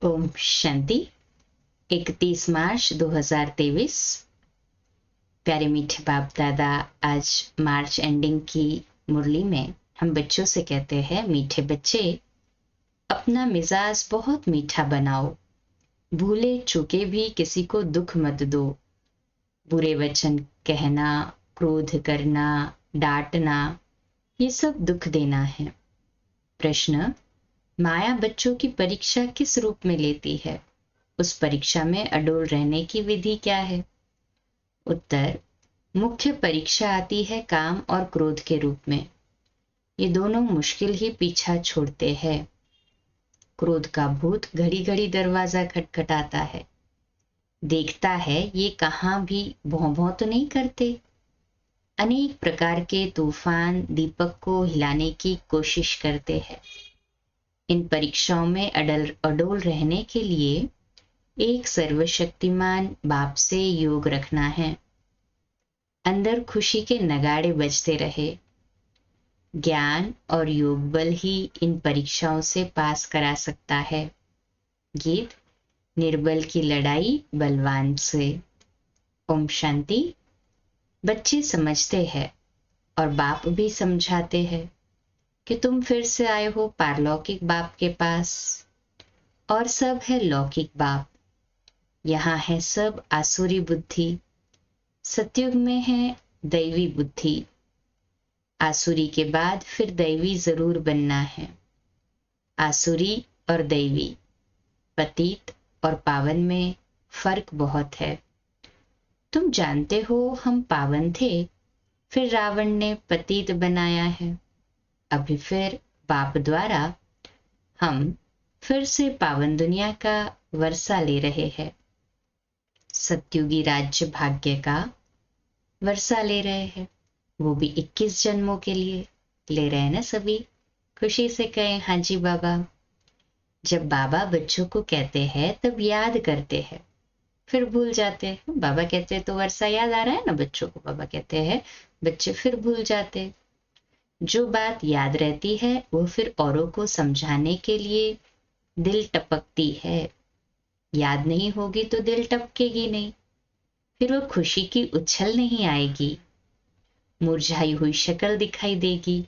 ओम शांति। 31 मार्च 2023। प्यारे मीठे बाप दादा, आज मार्च एंडिंग की मुरली में हम बच्चों से कहते हैं, मीठे बच्चे अपना मिजाज बहुत मीठा बनाओ, भूले चूके भी किसी को दुख मत दो। बुरे वचन कहना, क्रोध करना, डांटना, ये सब दुख देना है। प्रश्न: माया बच्चों की परीक्षा किस रूप में लेती है? उस परीक्षा में अडोल रहने की विधि क्या है? उत्तर: मुख्य परीक्षा आती है काम और क्रोध के रूप में। ये दोनों मुश्किल ही पीछा छोड़ते हैं। क्रोध का भूत घड़ी घड़ी दरवाजा खटखटाता है, देखता है ये कहाँ भी भौं भौं तो नहीं करते। अनेक प्रकार के तूफान दीपक को हिलाने की कोशिश करते हैं। इन परीक्षाओं में अडोल रहने के लिए एक सर्वशक्तिमान बाप से योग रखना है। अंदर खुशी के नगाड़े बजते रहे। ज्ञान और योग बल ही इन परीक्षाओं से पास करा सकता है। गीत: निर्बल की लड़ाई बलवान से। ओम शांति। बच्चे समझते हैं और बाप भी समझाते हैं कि तुम फिर से आए हो पारलौकिक बाप के पास, और सब है लौकिक बाप। यहाँ है सब आसुरी बुद्धि, सतयुग में है दैवी बुद्धि। आसुरी के बाद फिर दैवी जरूर बनना है। आसुरी और दैवी, पतित और पावन में फर्क बहुत है। तुम जानते हो हम पावन थे, फिर रावण ने पतित बनाया है। अभी फिर बाप द्वारा हम फिर से पावन दुनिया का वर्षा ले रहे हैं। सत्युगी राज्य भाग्य का वर्षा ले रहे हैं, वो भी 21 जन्मों के लिए ले रहे हैं ना। सभी खुशी से कहें हाँ जी बाबा। जब बाबा बच्चों को कहते हैं तब याद करते हैं, फिर भूल जाते हैं। बाबा कहते हैं तो वर्षा याद आ रहा है ना बच्चों को, बाबा कहते हैं, बच्चे फिर भूल जाते हैं। जो बात याद रहती है वो फिर औरों को समझाने के लिए दिल टपकती है। याद नहीं होगी तो दिल टपकेगी नहीं, फिर वो खुशी की उछल नहीं आएगी, मुरझाई हुई शक्ल दिखाई देगी।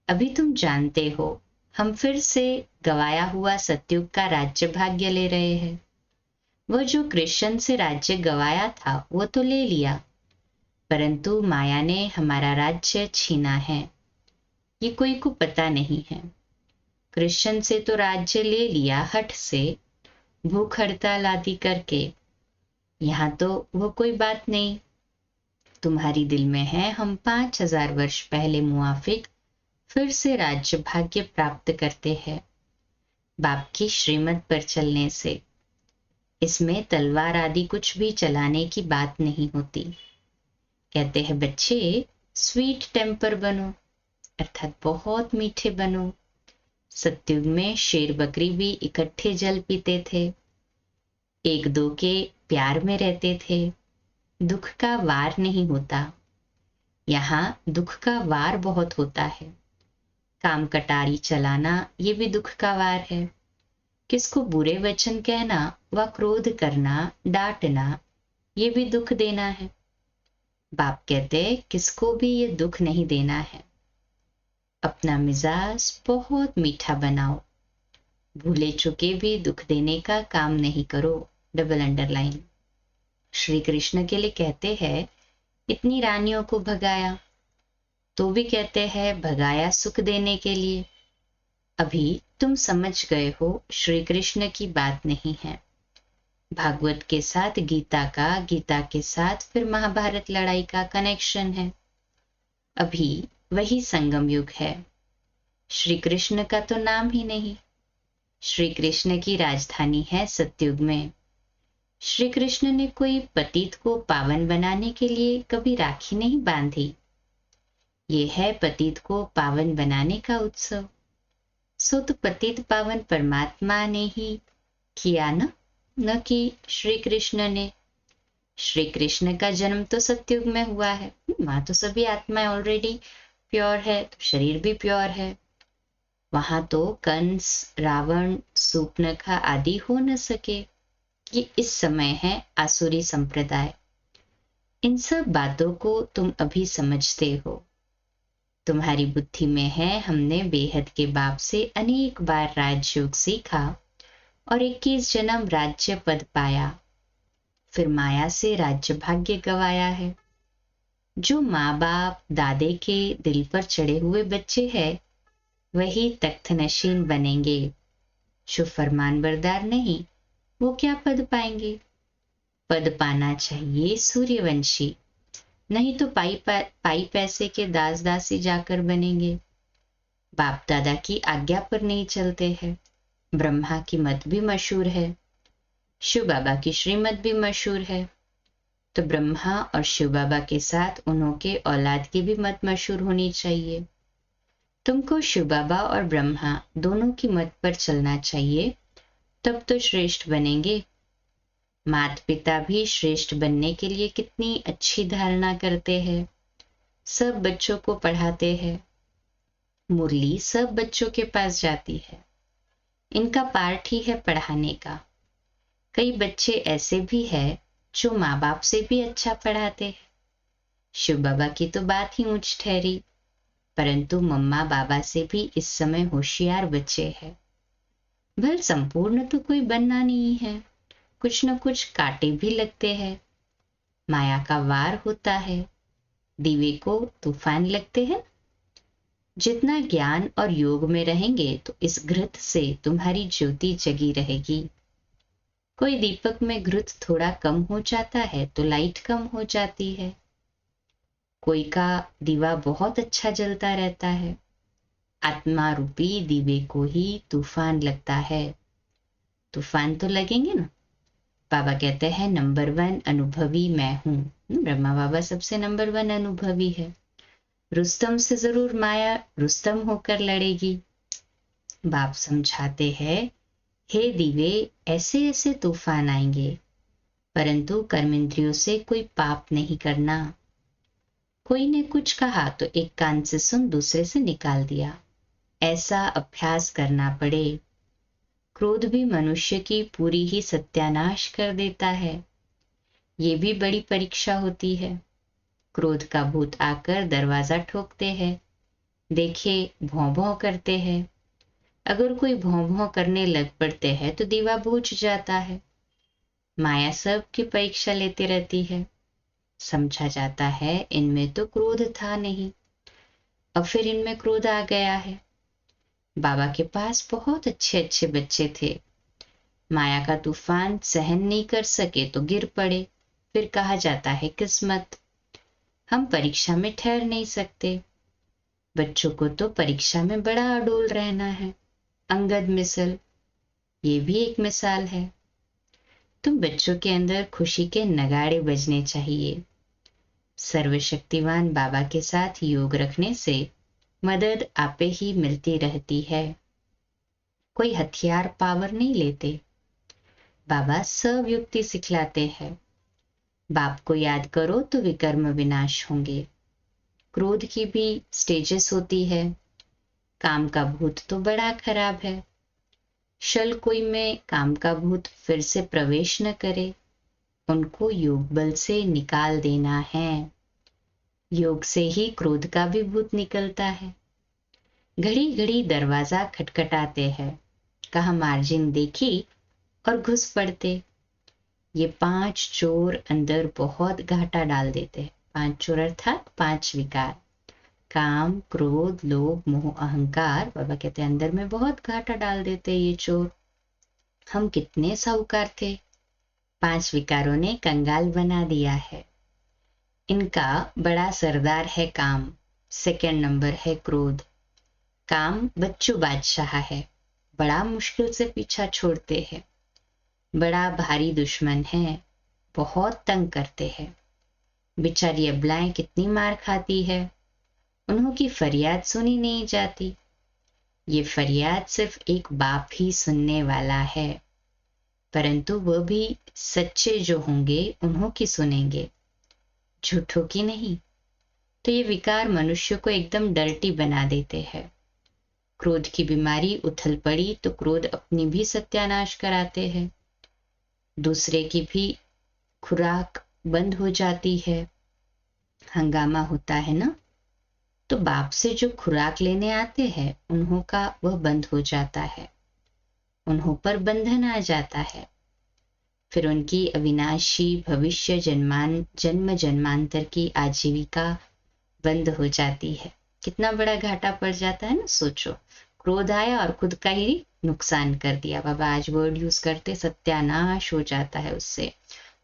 अभी तुम जानते हो हम फिर से गवाया हुआ सतयुग का राज्य भाग्य ले रहे हैं। वह जो कृष्ण से राज्य गवाया था वो तो ले लिया, परंतु माया ने हमारा राज्य छीना है। ये कोई को पता नहीं है। कृष्ण से तो राज्य ले लिया हठ से, भूख हड़ताल आदि करके। यहाँ तो वो कोई बात नहीं। तुम्हारी दिल में है हम 5000 वर्ष पहले मुआफिक फिर से राज्य भाग्य प्राप्त करते हैं, बाप की श्रीमत पर चलने से। इसमें तलवार आदि कुछ भी चलाने की बात नहीं होती। कहते हैं बच्चे स्वीट टेम्पर बनो, अर्थात बहुत मीठे बनो। सतयुग में शेर बकरी भी इकट्ठे जल पीते थे, एक दो के प्यार में रहते थे, दुख का वार नहीं होता। यहाँ दुख का वार बहुत होता है। काम कटारी चलाना ये भी दुख का वार है। किसको बुरे वचन कहना व क्रोध करना, डांटना, ये भी दुख देना है। बाप कहते किसको भी ये दुख नहीं देना है। अपना मिजाज बहुत मीठा बनाओ, भूले चुके भी दुख देने का काम नहीं करो। Double underline. श्री कृष्ण के लिए कहते हैं इतनी रानियों को भगाया, तो भी कहते हैं भगाया सुख देने के लिए। अभी तुम समझ गए हो श्री कृष्ण की बात नहीं है। भागवत के साथ गीता का, गीता के साथ फिर महाभारत लड़ाई का कनेक्शन है। अभी वही संगम युग है। श्री कृष्ण का तो नाम ही नहीं। श्री कृष्ण की राजधानी है सतयुग में। श्री कृष्ण ने कोई पतित को पावन बनाने के लिए कभी राखी नहीं बांधी। ये है पतित को पावन बनाने का उत्सव। सो तो पतित पावन परमात्मा ने ही किया न कि श्री कृष्ण ने। श्री कृष्ण का जन्म तो सतयुग में हुआ है। वहां तो सभी आत्माएं ऑलरेडी प्योर है, तो शरीर भी प्योर है। वहां तो कंस, रावण, सूर्पनखा आदि हो न सके। ये इस समय है आसुरी संप्रदाय। इन सब बातों को तुम अभी समझते हो। तुम्हारी बुद्धि में है हमने बेहद के बाप से अनेक बार राजयोग सीखा और 21 जन्म राज्य पद पाया, फिर माया से राज्य भाग्य गवाया है। जो माँ बाप दादे के दिल पर चढ़े हुए बच्चे हैं वही तख्त नशीन बनेंगे। जो फरमान बरदार नहीं वो क्या पद पाएंगे? पद पाना चाहिए सूर्यवंशी, नहीं तो पाई पैसे के दास दासी जाकर बनेंगे। बाप दादा की आज्ञा पर नहीं चलते हैं। ब्रह्मा की मत भी मशहूर है, शिव बाबा की श्रीमत भी मशहूर है, तो ब्रह्मा और शिव बाबा के साथ उन्होंने औलाद की भी मत मशहूर होनी चाहिए। तुमको शिव बाबा और ब्रह्मा दोनों की मत पर चलना चाहिए, तब तो श्रेष्ठ बनेंगे। माता पिता भी श्रेष्ठ बनने के लिए कितनी अच्छी धारणा करते हैं। सब बच्चों को पढ़ाते हैं। मुरली सब बच्चों के पास जाती है। इनका पार्ट ही है पढ़ाने का। कई बच्चे ऐसे भी हैं जो माँ बाप से भी अच्छा पढ़ाते हैं। शिव बाबा की तो बात ही ऊंच ठहरी, परंतु मम्मा बाबा से भी इस समय होशियार बच्चे हैं। भल संपूर्ण तो कोई बनना नहीं है, कुछ न कुछ कांटे भी लगते हैं। माया का वार होता है, दीवे को तूफान लगते हैं। जितना ज्ञान और योग में रहेंगे तो इस घृत से तुम्हारी ज्योति जगी रहेगी। कोई दीपक में घृत थोड़ा कम हो जाता है तो लाइट कम हो जाती है। कोई का दीवा बहुत अच्छा जलता रहता है। आत्मा रूपी दीवे को ही तूफान लगता है। तूफान तो लगेंगे ना। बाबा कहते हैं नंबर 1 अनुभवी मैं हूं। ब्रह्मा बाबा सबसे नंबर 1 अनुभवी है। रुस्तम से जरूर माया रुस्तम होकर लड़ेगी। बाप समझाते हैं, हे दीवे, ऐसे ऐसे तूफान आएंगे, परंतु कर्मेंद्रियों से कोई पाप नहीं करना। कोई ने कुछ कहा तो एक कान से सुन दूसरे से निकाल दिया। ऐसा अभ्यास करना पड़े। क्रोध भी मनुष्य की पूरी ही सत्यानाश कर देता है। ये भी बड़ी परीक्षा होती है। क्रोध का भूत आकर दरवाजा ठोकते हैं, देखे भौं भौं करते हैं। अगर कोई भौं भौं करने लग पड़ते हैं तो दीवा बुझ जाता है। माया सब की परीक्षा लेती रहती है। समझा जाता है इनमें तो क्रोध था नहीं, अब फिर इनमें क्रोध आ गया है। बाबा के पास बहुत अच्छे अच्छे बच्चे थे। माया का तूफान सहन नहीं कर सके तो गिर पड़े, फिर कहा जाता है किस्मत। हम परीक्षा में ठहर नहीं सकते। बच्चों को तो परीक्षा में बड़ा अडोल रहना है। अंगद मिसल, ये भी एक मिसाल है। तुम बच्चों के अंदर खुशी के नगाड़े बजने चाहिए। सर्वशक्तिवान बाबा के साथ योग रखने से मदद आपे ही मिलती रहती है। कोई हथियार पावर नहीं लेते। बाबा सब युक्ति सिखलाते हैं। बाप को याद करो तो विकर्म विनाश होंगे। क्रोध की भी स्टेजेस होती है। काम का भूत तो बड़ा खराब है। शल कोई में काम का भूत फिर से प्रवेश न करे, उनको योग बल से निकाल देना है। योग से ही क्रोध का भी भूत निकलता है। घड़ी घड़ी दरवाजा खटखटाते हैं, कहा मार्जिन देखी और घुस पड़ते। ये 5 चोर अंदर बहुत घाटा डाल देते हैं। 5 चोर अर्थात 5 विकार, काम, क्रोध, लोभ, मोह, अहंकार। बाबा कहते हैं अंदर में बहुत घाटा डाल देते ये चोर। हम कितने साहूकार थे, 5 विकारों ने कंगाल बना दिया है। इनका बड़ा सरदार है काम, सेकंड नंबर है क्रोध। काम बच्चू बादशाह है, बड़ा मुश्किल से पीछा छोड़ते हैं। बड़ा भारी दुश्मन है, बहुत तंग करते हैं। बेचारी अबलाएं कितनी मार खाती है, उन्हों की फरियाद सुनी नहीं जाती। ये फरियाद सिर्फ एक बाप ही सुनने वाला है, परंतु वह भी सच्चे जो होंगे उन्हों की सुनेंगे, झूठों की नहीं। तो ये विकार मनुष्य को एकदम डर्टी बना देते हैं। क्रोध की बीमारी उथल पड़ी तो क्रोध अपनी भी सत्यानाश कराते हैं, दूसरे की भी खुराक बंद हो जाती है। हंगामा होता है ना, तो बाप से जो खुराक लेने आते हैं उन्हों का वह बंद हो जाता है, उन्हों पर बंधन आ जाता है। फिर उनकी अविनाशी भविष्य जन्म जन्मांतर की आजीविका बंद हो जाती है। कितना बड़ा घाटा पड़ जाता है ना, सोचो। क्रोध आया और खुद का ही नुकसान कर दिया। बाबा आज वर्ड यूज करते, सत्यानाश हो जाता है उससे।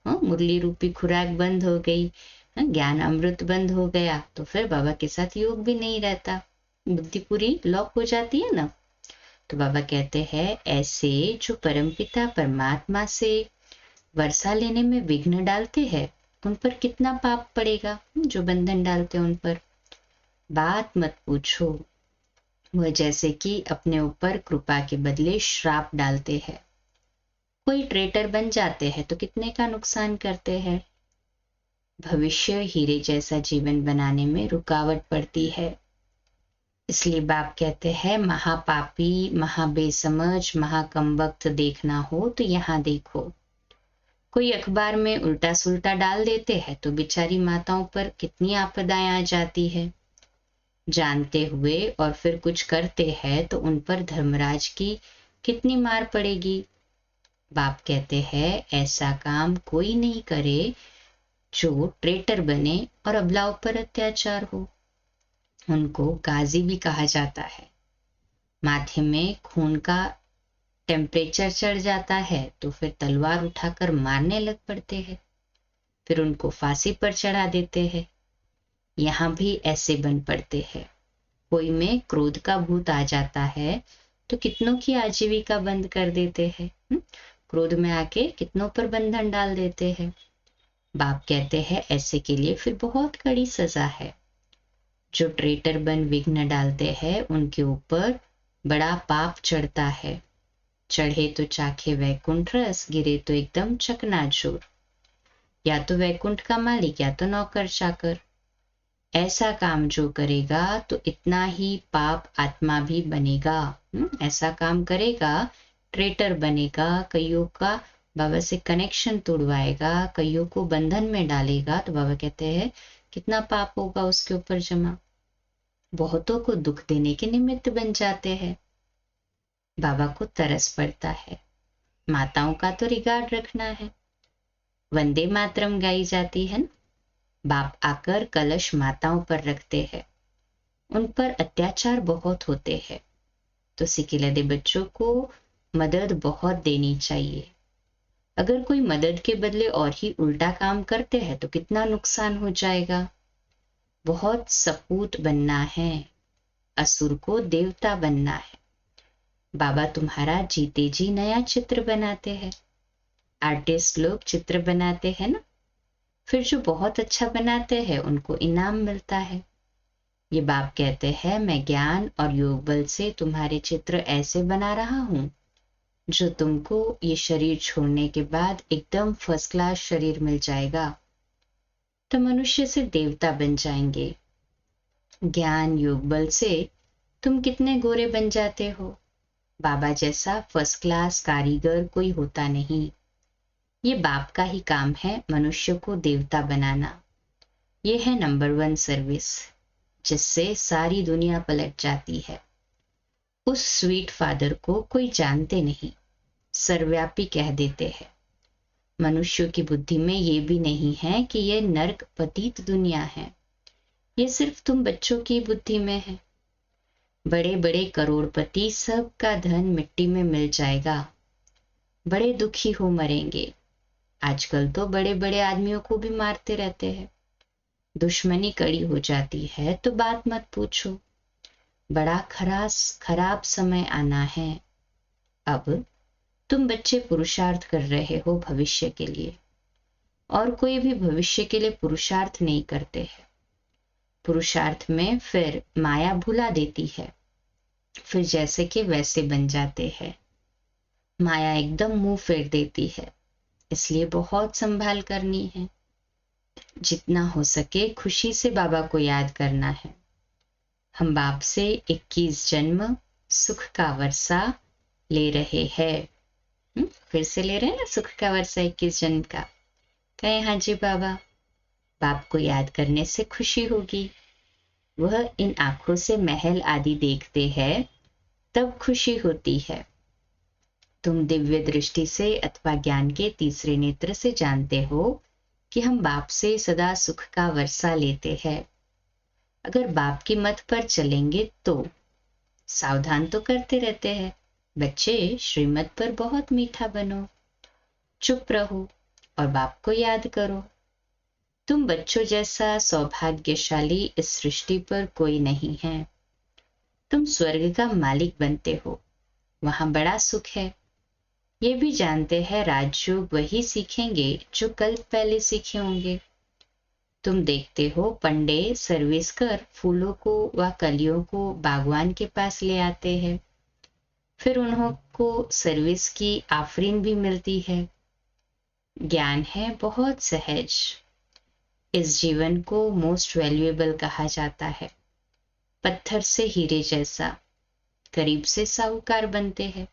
मुरली रूपी खुराक बंद हो गई, ज्ञान अमृत बंद हो गया, तो फिर बाबा के साथ योग भी नहीं रहता, बुद्धि पूरी लॉक हो जाती है ना। तो बाबा कहते हैं ऐसे जो परमपिता परमात्मा से वर्षा लेने में विघ्न डालते हैं, उन पर कितना पाप पड़ेगा। जो बंधन डालते हैं उन पर बात मत पूछो। वह जैसे कि अपने ऊपर कृपा के बदले श्राप डालते हैं। कोई ट्रेटर बन जाते हैं तो कितने का नुकसान करते हैं। भविष्य हीरे जैसा जीवन बनाने में रुकावट पड़ती है। इसलिए बाप कहते हैं महापापी, महाबेसमझ, महाकमबख्त देखना हो तो यहाँ देखो। कोई अखबार में उल्टा सुल्टा डाल देते हैं तो बेचारी माताओं पर कितनी आपदाएं आ जाती है। जानते हुए और फिर कुछ करते हैं तो उन पर धर्मराज की कितनी मार पड़ेगी। बाप कहते हैं ऐसा काम कोई नहीं करे जो ट्रेटर बने और अबलाओं पर अत्याचार हो। उनको गाजी भी कहा जाता है। माथे में खून का टेम्परेचर चढ़ जाता है तो फिर तलवार उठाकर मारने लग पड़ते हैं, फिर उनको फांसी पर चढ़ा देते हैं। यहाँ भी ऐसे बन पड़ते हैं। कोई में क्रोध का भूत आ जाता है तो कितनों की आजीविका बंद कर देते हैं। क्रोध में आके कितनों पर बंधन डाल देते हैं। बाप कहते हैं ऐसे के लिए फिर बहुत कड़ी सजा है। जो ट्रेटर बन विघ्न डालते हैं उनके ऊपर बड़ा पाप चढ़ता है। चढ़े तो चाखे वैकुंठ रस, गिरे तो एकदम चकनाचूर। या तो वैकुंठ का मालिक या तो नौकर चाकर। ऐसा काम जो करेगा तो इतना ही पाप आत्मा भी बनेगा। ऐसा काम करेगा, ट्रेटर बनेगा, कईयों का बाबा से कनेक्शन तोड़वाएगा, कईयों को बंधन में डालेगा, तो बाबा कहते हैं कितना पाप होगा उसके ऊपर जमा। बहुतों को दुख देने के निमित्त बन जाते हैं। बाबा को तरस पड़ता है। माताओं का तो रिगार्ड रखना है। वंदे मातरम गाई जाती है ना। बाप आकर कलश माताओं पर रखते हैं। उन पर अत्याचार बहुत होते हैं, तो सिकिलदे बच्चों को मदद बहुत देनी चाहिए। अगर कोई मदद के बदले और ही उल्टा काम करते हैं तो कितना नुकसान हो जाएगा। बहुत सपूत बनना है, असुर को देवता बनना है। बाबा तुम्हारा जीते जी नया चित्र बनाते हैं। आर्टिस्ट लोग चित्र बनाते हैं ना, फिर जो बहुत अच्छा बनाते हैं उनको इनाम मिलता है। ये बाप कहते हैं मैं ज्ञान और योग बल से तुम्हारे चित्र ऐसे बना रहा हूं जो तुमको ये शरीर छोड़ने के बाद एकदम फर्स्ट क्लास शरीर मिल जाएगा, तो मनुष्य से देवता बन जाएंगे। ज्ञान योग बल से तुम कितने गोरे बन जाते हो। बाबा जैसा फर्स्ट क्लास कारीगर कोई होता नहीं। ये बाप का ही काम है मनुष्य को देवता बनाना। ये है नंबर 1 सर्विस, जिससे सारी दुनिया पलट जाती है। उस स्वीट फादर को कोई जानते नहीं, सर्वव्यापी कह देते हैं। मनुष्यों की बुद्धि में ये भी नहीं है कि ये नर्क पतित दुनिया है। ये सिर्फ तुम बच्चों की बुद्धि में है। बड़े बड़े करोड़पति सबका धन मिट्टी में मिल जाएगा, बड़े दुखी हो मरेंगे। आजकल तो बड़े बड़े आदमियों को भी मारते रहते हैं। दुश्मनी कड़ी हो जाती है तो बात मत पूछो। बड़ा खराब समय आना है। अब तुम बच्चे पुरुषार्थ कर रहे हो भविष्य के लिए, और कोई भी भविष्य के लिए पुरुषार्थ नहीं करते हैं। पुरुषार्थ में फिर माया भुला देती है, फिर जैसे कि वैसे बन जाते हैं। माया एकदम मुंह फेर देती है, इसलिए बहुत संभाल करनी है। जितना हो सके खुशी से बाबा को याद करना है। हम बाप से 21 जन्म सुख का वर्षा ले रहे हैं। फिर से ले रहे हैं ना सुख का वर्षा 21 जन्म का। कहे हाँ जी बाबा, बाप को याद करने से खुशी होगी। वह इन आंखों से महल आदि देखते हैं तब खुशी होती है। तुम दिव्य दृष्टि से अथवा ज्ञान के तीसरे नेत्र से जानते हो कि हम बाप से सदा सुख का वर्षा लेते हैं। अगर बाप की मत पर चलेंगे तो सावधान तो करते रहते हैं, बच्चे श्रीमत पर बहुत मीठा बनो, चुप रहो और बाप को याद करो। तुम बच्चों जैसा सौभाग्यशाली इस सृष्टि पर कोई नहीं है। तुम स्वर्ग का मालिक बनते हो, वहां बड़ा सुख है। ये भी जानते हैं राजयोग वही सीखेंगे जो कल पहले सीखे होंगे। तुम देखते हो पंडे सर्विस कर फूलों को व कलियों को बागवान के पास ले आते हैं, फिर उन्हों को सर्विस की आफरीन भी मिलती है। ज्ञान है बहुत सहज। इस जीवन को मोस्ट वैल्यूएबल कहा जाता है। पत्थर से हीरे जैसा, करीब से साहूकार बनते हैं।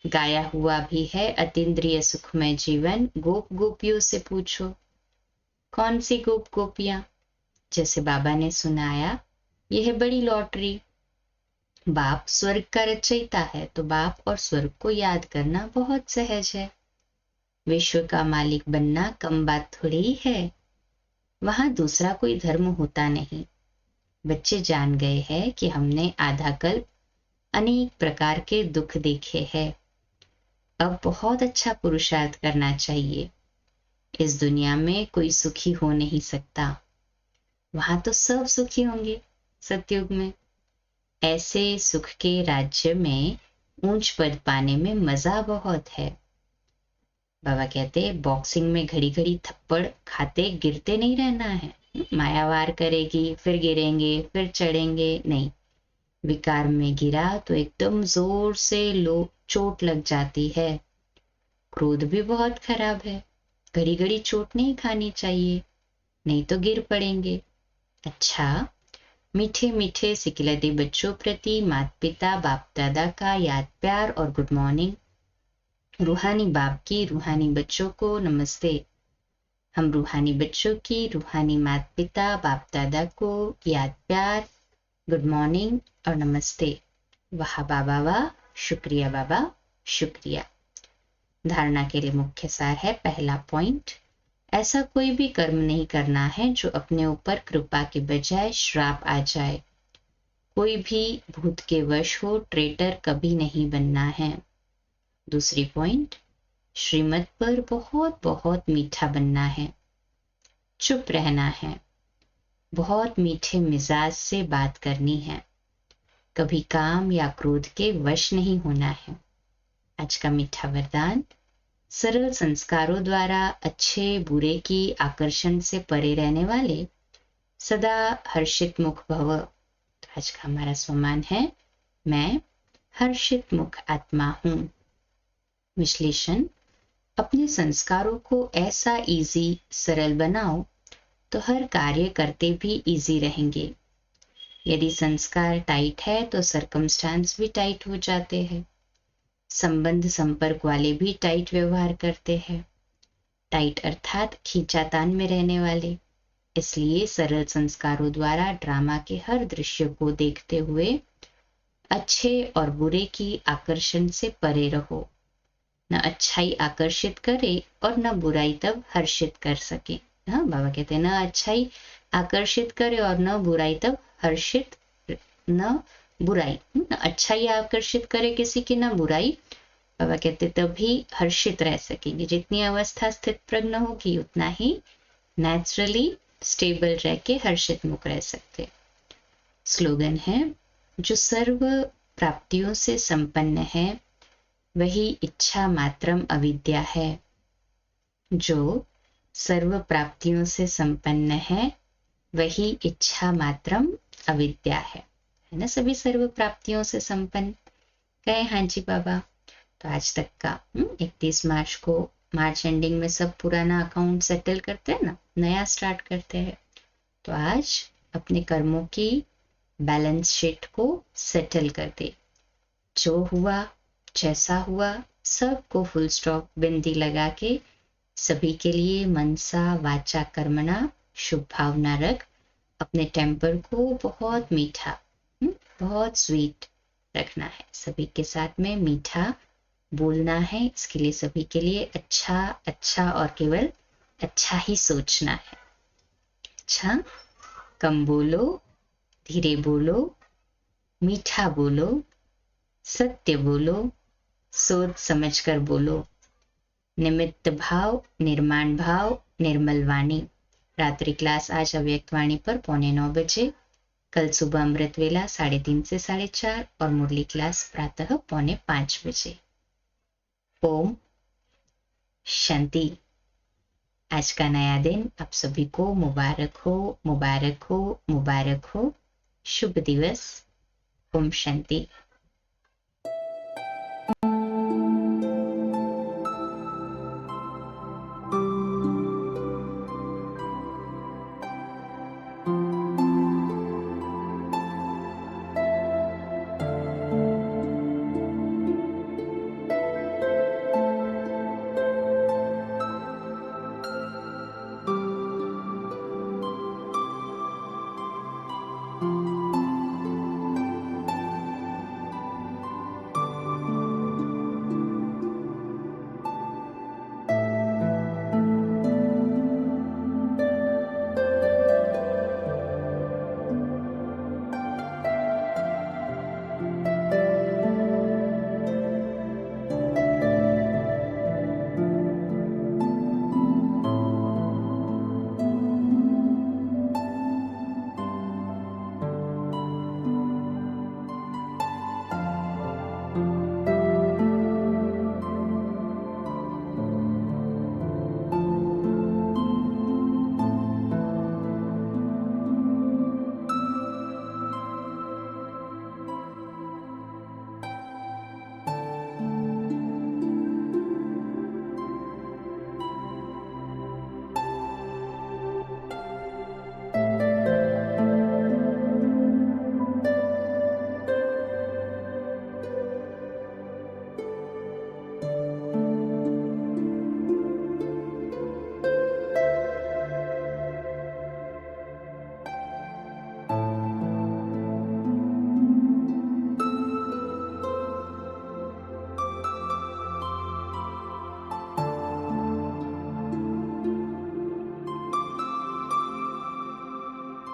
गाया हुआ भी है अतीन्द्रिय सुखमय जीवन, गोप गोपियों से पूछो। कौन सी गोप गोपियां? जैसे बाबा ने सुनाया, यह है बड़ी लॉटरी। बाप स्वर्ग का रचयिता है तो बाप और स्वर्ग को याद करना बहुत सहज है। विश्व का मालिक बनना कम बात थोड़ी है। वहां दूसरा कोई धर्म होता नहीं। बच्चे जान गए हैं कि हमने आधा कल्प अनेक प्रकार के दुख देखे हैं। अब बहुत अच्छा पुरुषार्थ करना चाहिए। इस दुनिया में कोई सुखी हो नहीं सकता, वहां तो सब सुखी होंगे सतयुग में। ऐसे सुख के राज्य में ऊंच पद पाने में मजा बहुत है। बाबा कहते बॉक्सिंग में घड़ी घड़ी थप्पड़ खाते गिरते नहीं रहना है। मायावार करेगी फिर गिरेंगे फिर चढ़ेंगे नहीं। विकार में गिरा तो एकदम जोर से चोट लग जाती है। क्रोध भी बहुत खराब है, घड़ी घड़ी चोट नहीं खानी चाहिए, नहीं तो गिर पड़ेंगे। अच्छा, मीठे मीठे सिकिलते बच्चों प्रति माता पिता बाप दादा का याद प्यार और गुड मॉर्निंग। रूहानी बाप की रूहानी बच्चों को नमस्ते। हम रूहानी बच्चों की रूहानी माता पिता बाप दादा को याद प्यार, गुड मॉर्निंग और नमस्ते। वाह बाबा वाह, शुक्रिया बाबा शुक्रिया। धारणा के लिए मुख्य सार है, पहला पॉइंट, ऐसा कोई भी कर्म नहीं करना है जो अपने ऊपर कृपा के बजाय श्राप आ जाए। कोई भी भूत के वश हो ट्रेटर कभी नहीं बनना है। दूसरी पॉइंट, श्रीमत पर बहुत बहुत मीठा बनना है, चुप रहना है, बहुत मीठे मिजाज से बात करनी है, कभी काम या क्रोध के वश नहीं होना है। आज का मीठा वरदान, सरल संस्कारों द्वारा अच्छे बुरे की आकर्षण से परे रहने वाले सदा हर्षित मुख भव। आज का हमारा स्वमान है, मैं हर्षित मुख आत्मा हूं। विश्लेषण, अपने संस्कारों को ऐसा इजी सरल बनाओ तो हर कार्य करते भी इजी रहेंगे। यदि संस्कार टाइट है तो सरकमस्टांस भी टाइट हो जाते हैं। संबंध संपर्क वाले भी टाइट व्यवहार करते हैं। टाइट अर्थात खींचातान में रहने वाले। इसलिए सरल संस्कारों द्वारा ड्रामा के हर दृश्य को देखते हुए अच्छे और बुरे की आकर्षण से परे रहो। न अच्छाई आकर्षित करे और न बुराई तब हर्षित कर सके। हाँ, बाबा कहते हैं न अच्छाई आकर्षित करे और न बुराई तब हर्षित, न बुराई, न अच्छाई आकर्षित करे किसी की न बुराई। बाबा कहते तभी हर्षित रह सकेंगे। जितनी अवस्था स्थित प्रज्ञ होगी उतना ही नेचुरली स्टेबल रह के हर्षित मुख रह सकते। स्लोगन है, जो सर्व प्राप्तियों से संपन्न है वही इच्छा मात्रम अविद्या है। जो सर्व प्राप्तियों से संपन्न है वही इच्छा मात्रम अविद्या है ना। सभी सर्व प्राप्तियों से संपन्न कहे हाँ जी बाबा। तो आज तक का 31 मार्च को, मार्च एंडिंग में सब पुराना अकाउंट सेटल करते हैं ना, नया स्टार्ट करते हैं। तो आज अपने कर्मों की बैलेंस शीट को सेटल कर दे। जो हुआ जैसा हुआ सबको फुल स्टॉप बिंदी लगा के सभी के लिए मनसा वाचा कर्मणा शुभ भावना रख अपने टेम्पर को बहुत मीठा बहुत स्वीट रखना है। सभी के साथ में मीठा बोलना है। इसके लिए सभी के लिए अच्छा अच्छा और केवल अच्छा ही सोचना है। अच्छा, कम बोलो, धीरे बोलो, मीठा बोलो, सत्य बोलो, सोच समझकर बोलो, निमित्त भाव, निर्माण भाव, निर्मल वाणी। रात्रि क्लास आज अव्यक्त वाणी पर 8:45 बजे, कल सुबह अमृत वेला 3:30 से 4:30 और मुरली क्लास प्रातः 4:45 बजे। ओम शांति। आज का नया दिन आप सभी को मुबारक हो, मुबारक हो, मुबारक हो। शुभ दिवस। ओम शांति।